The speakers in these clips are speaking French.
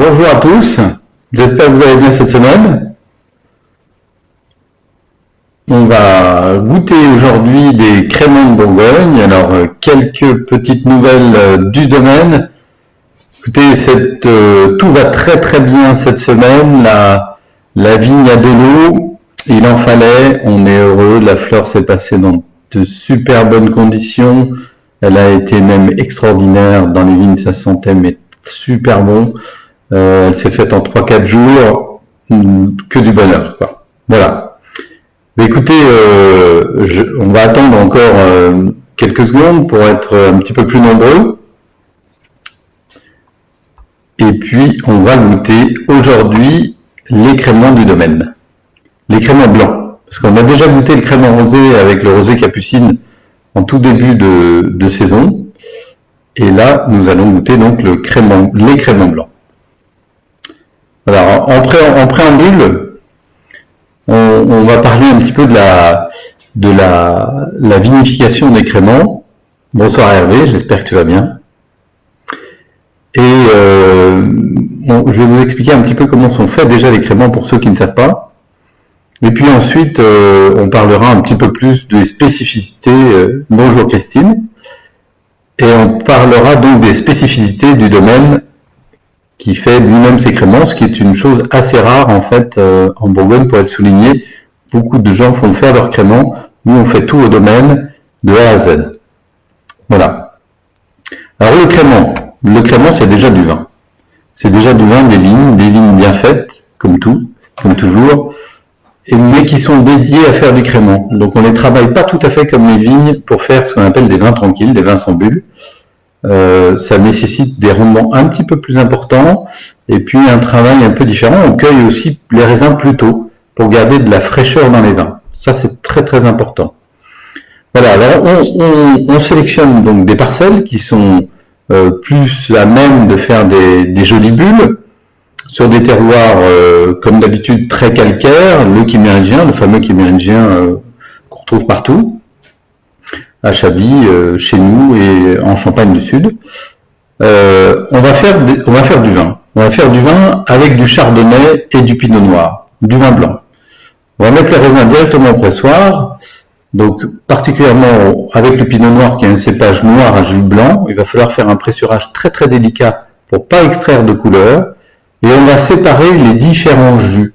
Bonjour à tous, j'espère que vous allez bien cette semaine. On va goûter aujourd'hui des créments de Bourgogne. Alors, quelques petites nouvelles du domaine. Écoutez, tout va très très bien cette semaine. La vigne a de l'eau, il en fallait, on est heureux. La fleur s'est passée dans de super bonnes conditions. Elle a été même extraordinaire. Dans les vignes, ça sentait mais super bon. Elle s'est faite en 3-4 jours, que du bonheur, quoi. Voilà. Mais écoutez, on va attendre encore quelques secondes pour être un petit peu plus nombreux. Et puis, on va goûter aujourd'hui les créments du domaine. Les créments blancs. Parce qu'on a déjà goûté le crément rosé avec le rosé capucine en tout début de saison. Et là, nous allons goûter donc les créments blancs. Alors, en préambule, on va parler un petit peu de la vinification des créments. Bonsoir Hervé, j'espère que tu vas bien. Et je vais vous expliquer un petit peu comment sont faits déjà les créments pour ceux qui ne savent pas. Et puis ensuite, on parlera un petit peu plus des spécificités. Bonjour Christine. Et on parlera donc des spécificités du domaine qui fait lui-même ses créments, ce qui est une chose assez rare en fait en Bourgogne pour être souligné. Beaucoup de gens font faire leurs créments. Nous, on fait tout au domaine de A à Z. Voilà. Alors le crément, c'est déjà du vin. C'est déjà du vin des vignes bien faites, comme toujours, mais qui sont dédiées à faire du crément. Donc on ne les travaille pas tout à fait comme les vignes pour faire ce qu'on appelle des vins tranquilles, des vins sans bulles. Ça nécessite des rendements un petit peu plus importants et puis un travail un peu différent. On cueille aussi les raisins plus tôt pour garder de la fraîcheur dans les vins. Ça, c'est très très important. Voilà, alors on sélectionne donc des parcelles qui sont plus à même de faire des jolies bulles sur des terroirs comme d'habitude très calcaires, le fameux Quimérigien qu'on retrouve partout, à Chablis, chez nous et en Champagne du Sud. On va faire du vin. On va faire du vin avec du chardonnay et du pinot noir, du vin blanc. On va mettre les raisins directement au pressoir. Donc, particulièrement avec le pinot noir qui est un cépage noir à jus blanc, il va falloir faire un pressurage très très délicat pour pas extraire de couleur. Et on va séparer les différents jus.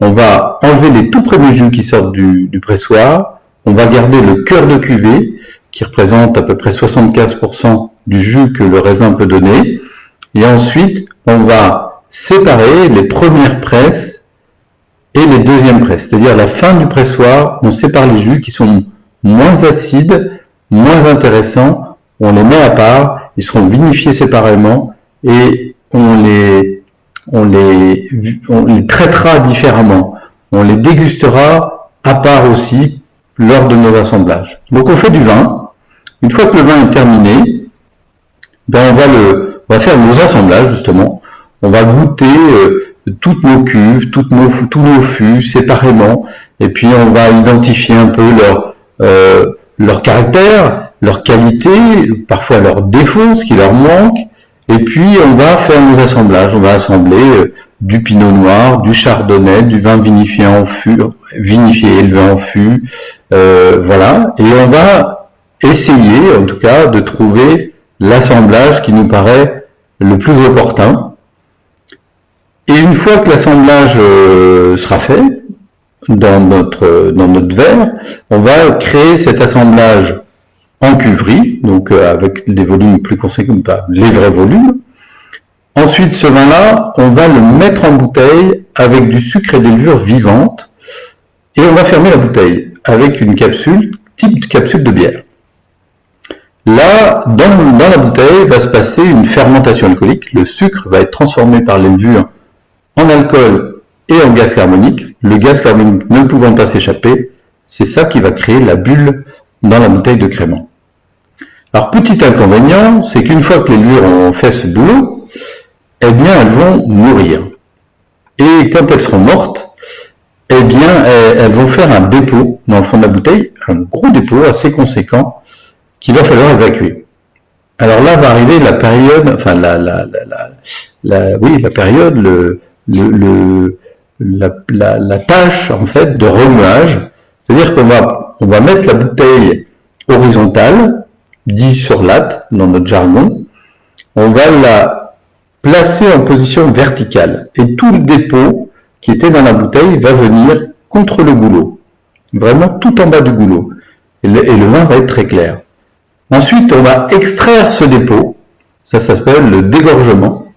On va enlever les tout premiers jus qui sortent du pressoir. On va garder le cœur de cuvée, qui représente à peu près 75% du jus que le raisin peut donner. Et ensuite, on va séparer les premières presses et les deuxièmes presses. C'est-à-dire à la fin du pressoir, on sépare les jus qui sont moins acides, moins intéressants. On les met à part, ils seront vinifiés séparément et on les traitera différemment. On les dégustera à part aussi lors de nos assemblages. Donc on fait du vin. Une fois que le vin est terminé, on va faire nos assemblages justement. On va goûter toutes nos cuves, tous nos fûts séparément, et puis on va identifier un peu leur caractère, leur qualité, parfois leurs défauts, ce qui leur manque, et puis on va faire nos assemblages. On va assembler du pinot noir, du chardonnay, du vin vinifié et élevé en fût, voilà, et on va essayer en tout cas de trouver l'assemblage qui nous paraît le plus opportun. Et une fois que l'assemblage sera fait dans notre verre, on va créer cet assemblage en cuverie, donc avec des volumes plus conséquents, pas les vrais volumes. Ensuite, ce vin-là, on va le mettre en bouteille avec du sucre et des levures vivantes, et on va fermer la bouteille avec une capsule, type capsule de bière. Là, dans la bouteille, va se passer une fermentation alcoolique. Le sucre va être transformé par les levures en alcool et en gaz carbonique. Le gaz carbonique ne pouvant pas s'échapper, c'est ça qui va créer la bulle dans la bouteille de crément. Alors, petit inconvénient, c'est qu'une fois que les levures ont fait ce boulot, eh bien, elles vont mourir. Et quand elles seront mortes, eh bien, elles vont faire un dépôt dans le fond de la bouteille, un gros dépôt assez conséquent, qu'il va falloir évacuer. Alors là va arriver la période, enfin la période, la tâche en fait de remuage. C'est-à-dire on va mettre la bouteille horizontale, dit sur latte dans notre jargon, on va la placer en position verticale et tout le dépôt qui était dans la bouteille va venir contre le goulot, vraiment tout en bas du goulot, et le vin va être très clair. Ensuite, on va extraire ce dépôt, ça s'appelle le dégorgement.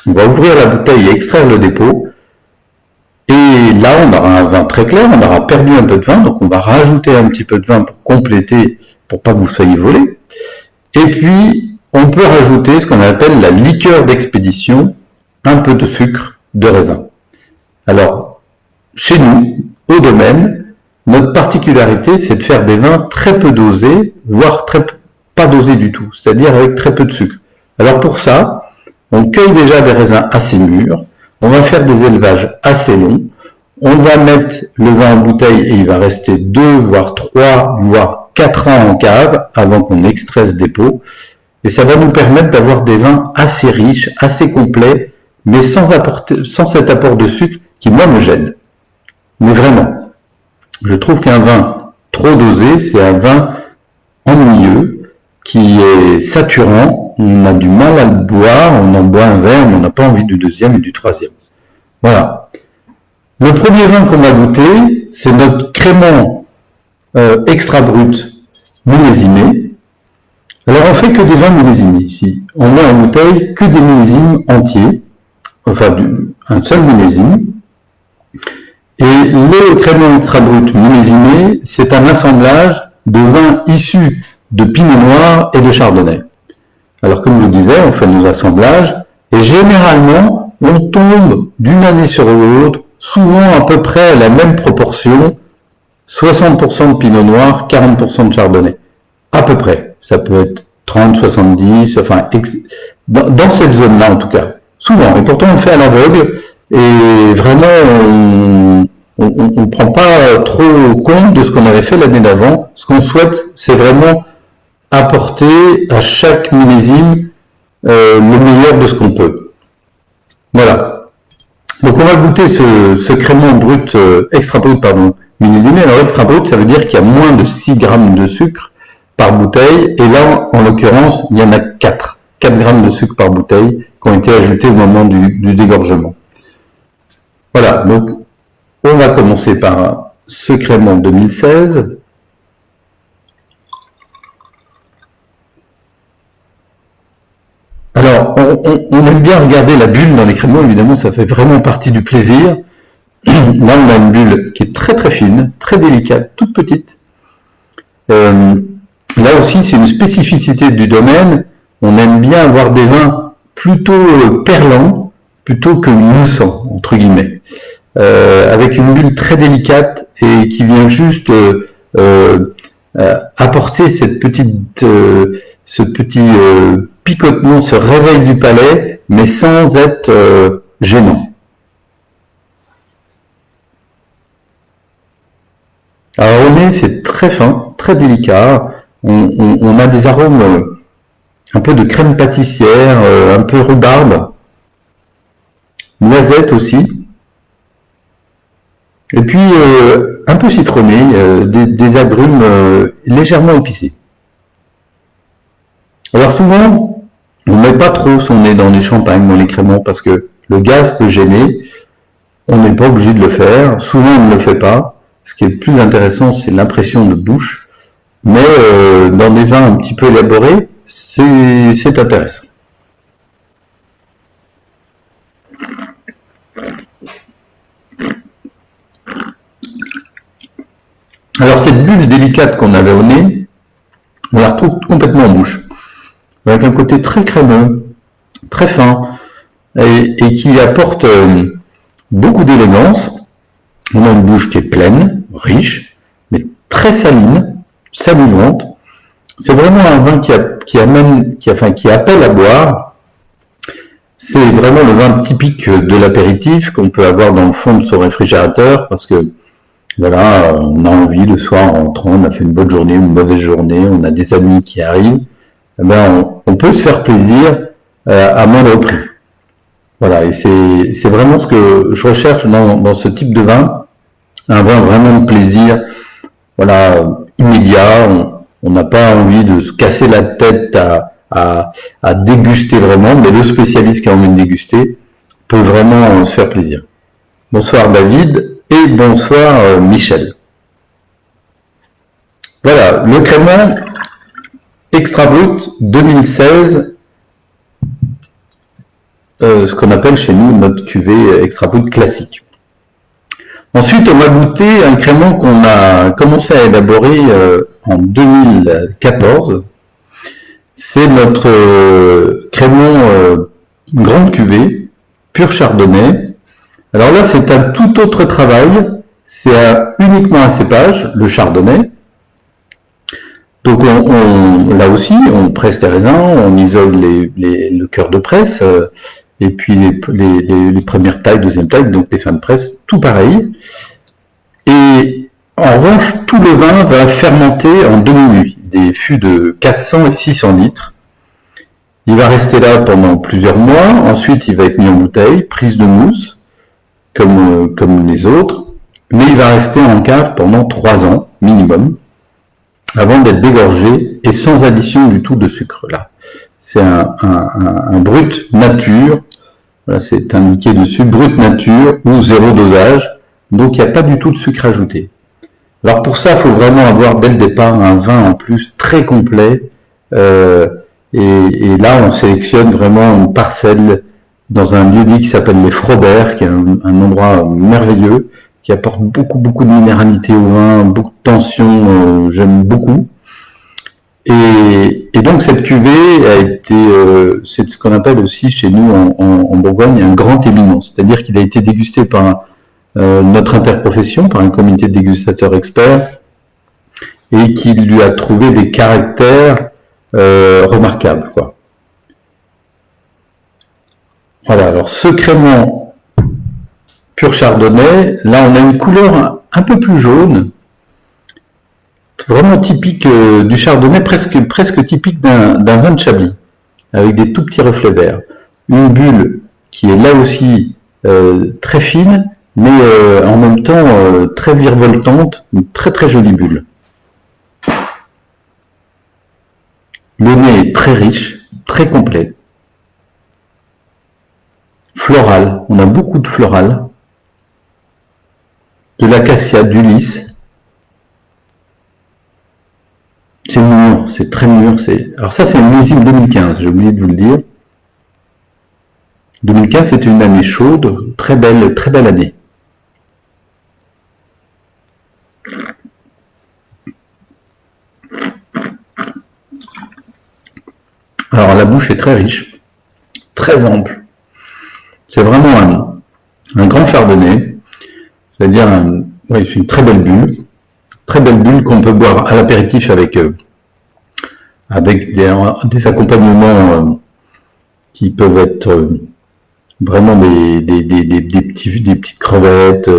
On va ouvrir la bouteille et extraire le dépôt, et là on aura un vin très clair, on aura perdu un peu de vin, donc on va rajouter un petit peu de vin pour compléter, pour pas que vous soyez volé. Et puis, on peut rajouter ce qu'on appelle la liqueur d'expédition, un peu de sucre de raisin. Alors, chez nous, au domaine, notre particularité, c'est de faire des vins très peu dosés, voire pas dosés du tout, c'est-à-dire avec très peu de sucre. Alors pour ça, on cueille déjà des raisins assez mûrs, on va faire des élevages assez longs, on va mettre le vin en bouteille et il va rester 2, voire 3, voire 4 ans en cave avant qu'on extrait ce dépôt. Et ça va nous permettre d'avoir des vins assez riches, assez complets, mais sans cet apport de sucre qui, moi, me gêne. Mais vraiment, je trouve qu'un vin trop dosé, c'est un vin ennuyeux, qui est saturant, on a du mal à le boire, on en boit un verre, mais on n'a pas envie du deuxième et du troisième. Voilà. Le premier vin qu'on va goûter, c'est notre crément extra brut millésimé. Alors on fait que des vins millésimés ici. On met en bouteille que des millésimes entiers, enfin un seul millésime. Et le crément extra brut millésimé, c'est un assemblage de vins issus de pinot noir et de chardonnay. Alors comme je vous disais, on fait nos assemblages et généralement on tombe d'une année sur l'autre, souvent à peu près à la même proportion, 60% de pinot noir, 40% de chardonnay. À peu près. Ça peut être 30, 70, enfin, dans cette zone-là en tout cas. Souvent. Et pourtant on le fait à l'aveugle et vraiment on ne prend pas trop compte de ce qu'on avait fait l'année d'avant. Ce qu'on souhaite, c'est vraiment apporter à chaque millésime le meilleur de ce qu'on peut. Voilà. Donc on va goûter ce crément brut, extra brut, millésimé. Alors extra brut, ça veut dire qu'il y a moins de 6 grammes de sucre par bouteille. Et là, en l'occurrence, il y en a 4 grammes de sucre par bouteille qui ont été ajoutés au moment du dégorgement. Voilà, donc on va commencer par ce crément 2016. Alors, on aime bien regarder la bulle dans les créments, évidemment, ça fait vraiment partie du plaisir. Là, on a une bulle qui est très très fine, très délicate, toute petite. Là aussi, c'est une spécificité du domaine. On aime bien avoir des vins plutôt perlants, plutôt que moussants, entre guillemets. Avec une bulle très délicate et qui vient juste apporter cette petite, ce petit picotement, ce réveil du palais, mais sans être gênant. Alors au nez, c'est très fin, très délicat. On a des arômes un peu de crème pâtissière, un peu rhubarbe, noisette aussi. Et puis un peu citronné, des agrumes légèrement épicés. Alors souvent, on ne met pas trop son nez dans les champagnes, dans les créments, parce que le gaz peut gêner. On n'est pas obligé de le faire. Souvent, on ne le fait pas. Ce qui est le plus intéressant, c'est l'impression de bouche. Mais dans des vins un petit peu élaborés, c'est intéressant. Alors cette bulle délicate qu'on avait au nez, on la retrouve complètement en bouche, avec un côté très crémeux, très fin, et qui apporte beaucoup d'élégance. On a une bouche qui est pleine, riche, mais très saline, salivante. C'est vraiment un vin qui appelle à boire. C'est vraiment le vin typique de l'apéritif qu'on peut avoir dans le fond de son réfrigérateur, parce que voilà, on a envie le soir en rentrant, on a fait une bonne journée, une mauvaise journée, on a des amis qui arrivent, eh ben on peut se faire plaisir à moindre prix. Voilà, et c'est vraiment ce que je recherche dans ce type de vin, un vin vraiment de plaisir, voilà, immédiat. On n'a pas envie de se casser la tête à déguster vraiment, mais le spécialiste qui a envie de déguster peut vraiment se faire plaisir. Bonsoir David et bonsoir Michel. Voilà, le Crémant Extra Brut 2016, ce qu'on appelle chez nous notre cuvée Extra Brut classique. Ensuite, on va goûter un crémant qu'on a commencé à élaborer en 2014. C'est notre crémant grande cuvée, pur chardonnay. Alors là, c'est un tout autre travail. C'est uniquement un cépage, le chardonnay. Donc là aussi, on presse les raisins, on isole le cœur de presse, et puis les premières tailles, deuxième taille, donc les fins de presse, tout pareil. Et en revanche, tout le vin va fermenter en demi-nuit, des fûts de 400 et 600 litres. Il va rester là pendant plusieurs mois, ensuite il va être mis en bouteille, prise de mousse, comme les autres, mais il va rester en cave pendant 3 ans minimum, avant d'être dégorgé et sans addition du tout de sucre. Là, c'est un brut nature, voilà, c'est indiqué dessus, brut nature ou 0 dosage, donc il n'y a pas du tout de sucre ajouté. Alors pour ça, il faut vraiment avoir dès le départ un vin en plus très complet, et là on sélectionne vraiment une parcelle dans un lieu-dit qui s'appelle les Frobert, qui est un endroit merveilleux, qui apporte beaucoup de minéralité au vin, beaucoup de tension, j'aime beaucoup. Et donc cette cuvée a été, c'est ce qu'on appelle aussi chez nous en Bourgogne un grand éminent, c'est-à-dire qu'il a été dégusté par notre interprofession, par un comité de dégustateurs experts, et qui lui a trouvé des caractères remarquables, quoi. Voilà, alors ce crémant pur chardonnay, là on a une couleur un peu plus jaune, vraiment typique du chardonnay, presque typique d'un vin de Chablis, avec des tout petits reflets verts. Une bulle qui est là aussi très fine, mais en même temps très virevoltante, une très jolie bulle. Le nez est très riche, très complet. Floral, on a beaucoup de floral. De l'acacia, du lys. C'est mûr, c'est très mûr. Alors ça, c'est une millésime 2015, j'ai oublié de vous le dire. 2015, c'était une année chaude, très belle année. Alors la bouche est très riche, très ample. C'est vraiment un grand chardonnay, c'est-à-dire c'est une très belle bulle qu'on peut boire à l'apéritif avec des accompagnements qui peuvent être vraiment des petites crevettes,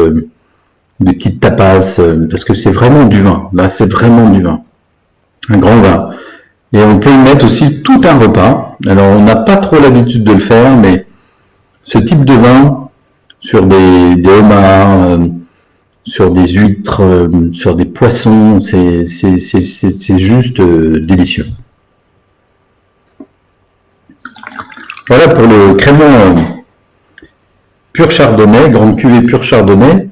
des petites tapas, parce que c'est vraiment du vin. Là, c'est vraiment du vin, un grand vin. Et on peut y mettre aussi tout un repas. Alors, on n'a pas trop l'habitude de le faire, mais ce type de vin, sur des homards, sur des huîtres, sur des poissons, c'est juste délicieux. Voilà pour le crémant pur chardonnay, grande cuvée pur chardonnay.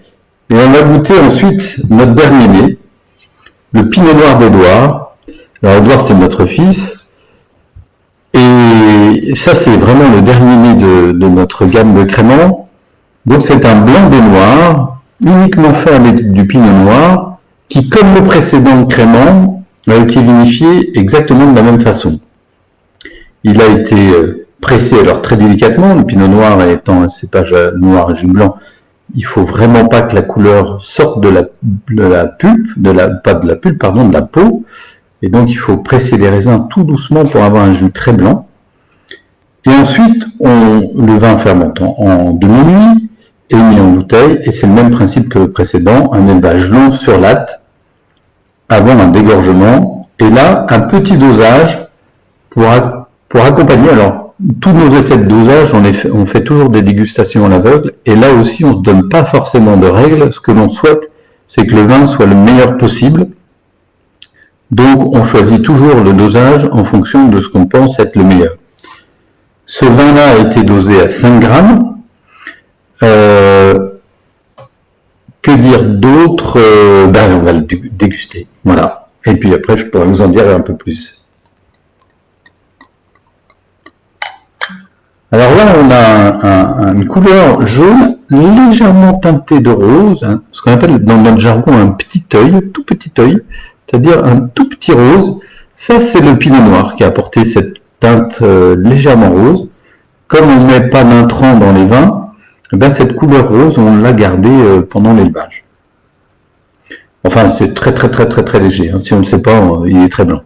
Et on va goûter ensuite notre dernier né, le pinot noir d'Édouard. Alors Édouard, c'est notre fils. Et ça, c'est vraiment le dernier né de notre gamme de crémant. Donc c'est un blanc des noirs, uniquement fait avec du pinot noir, qui, comme le précédent crémant, a été vinifié exactement de la même façon. Il a été pressé alors très délicatement, le pinot noir étant un cépage noir et jus blanc, il faut vraiment pas que la couleur sorte de la pulpe, de la peau, et donc il faut presser les raisins tout doucement pour avoir un jus très blanc. Et ensuite, le vin fermente en demi-nuit est mis en bouteille, et c'est le même principe que le précédent, un élevage long sur latte, avant un dégorgement, et là, un petit dosage pour accompagner. Alors, tous nos essais de dosage, on fait toujours des dégustations à l'aveugle, et là aussi, on ne se donne pas forcément de règles. Ce que l'on souhaite, c'est que le vin soit le meilleur possible. Donc, on choisit toujours le dosage en fonction de ce qu'on pense être le meilleur. Ce vin-là a été dosé à 5 grammes. Que dire d'autre? On va le déguster. Voilà. Et puis après, je pourrais vous en dire un peu plus. Alors là, on a une couleur jaune légèrement teintée de rose, hein, ce qu'on appelle dans notre jargon un petit œil, tout petit œil, c'est-à-dire un tout petit rose. Ça, c'est le pinot noir qui a apporté cette teinte légèrement rose. Comme on ne met pas d'intrants dans les vins, cette couleur rose, on l'a gardée pendant l'élevage. Enfin, c'est très léger. Hein. Si on ne le sait pas, il est très blanc.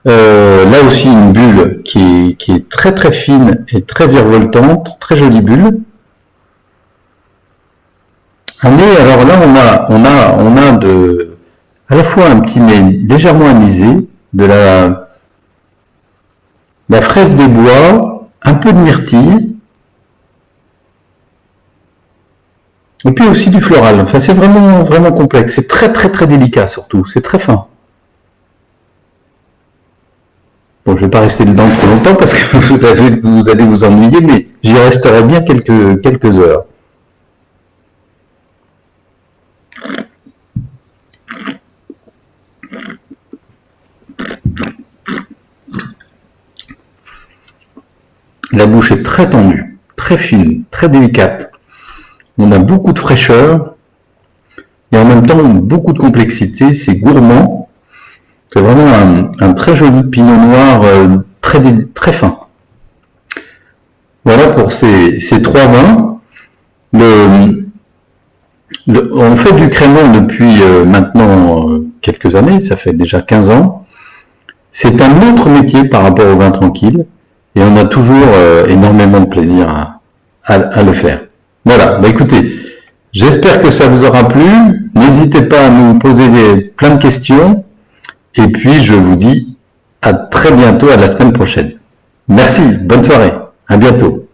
Là aussi, une bulle qui est très fine et très virevoltante, très jolie bulle. Un nez, alors là, on a à la fois un petit nez légèrement anisé, de la fraise des bois, un peu de myrtille, et puis aussi du floral. Enfin, c'est vraiment complexe. C'est très délicat surtout. C'est très fin. Bon, je ne vais pas rester dedans trop longtemps parce que vous allez vous ennuyer, mais j'y resterai bien quelques heures. La bouche est très tendue, très fine, très délicate. On a beaucoup de fraîcheur et en même temps beaucoup de complexité. C'est gourmand. C'est vraiment un très joli pinot noir très fin. Voilà pour ces 3 vins. On fait du crémant depuis maintenant quelques années, ça fait déjà 15 ans. C'est un autre métier par rapport au vin tranquille et on a toujours énormément de plaisir à le faire. Voilà, écoutez, j'espère que ça vous aura plu. N'hésitez pas à nous poser plein de questions. Et puis, je vous dis à très bientôt, à la semaine prochaine. Merci, bonne soirée, à bientôt.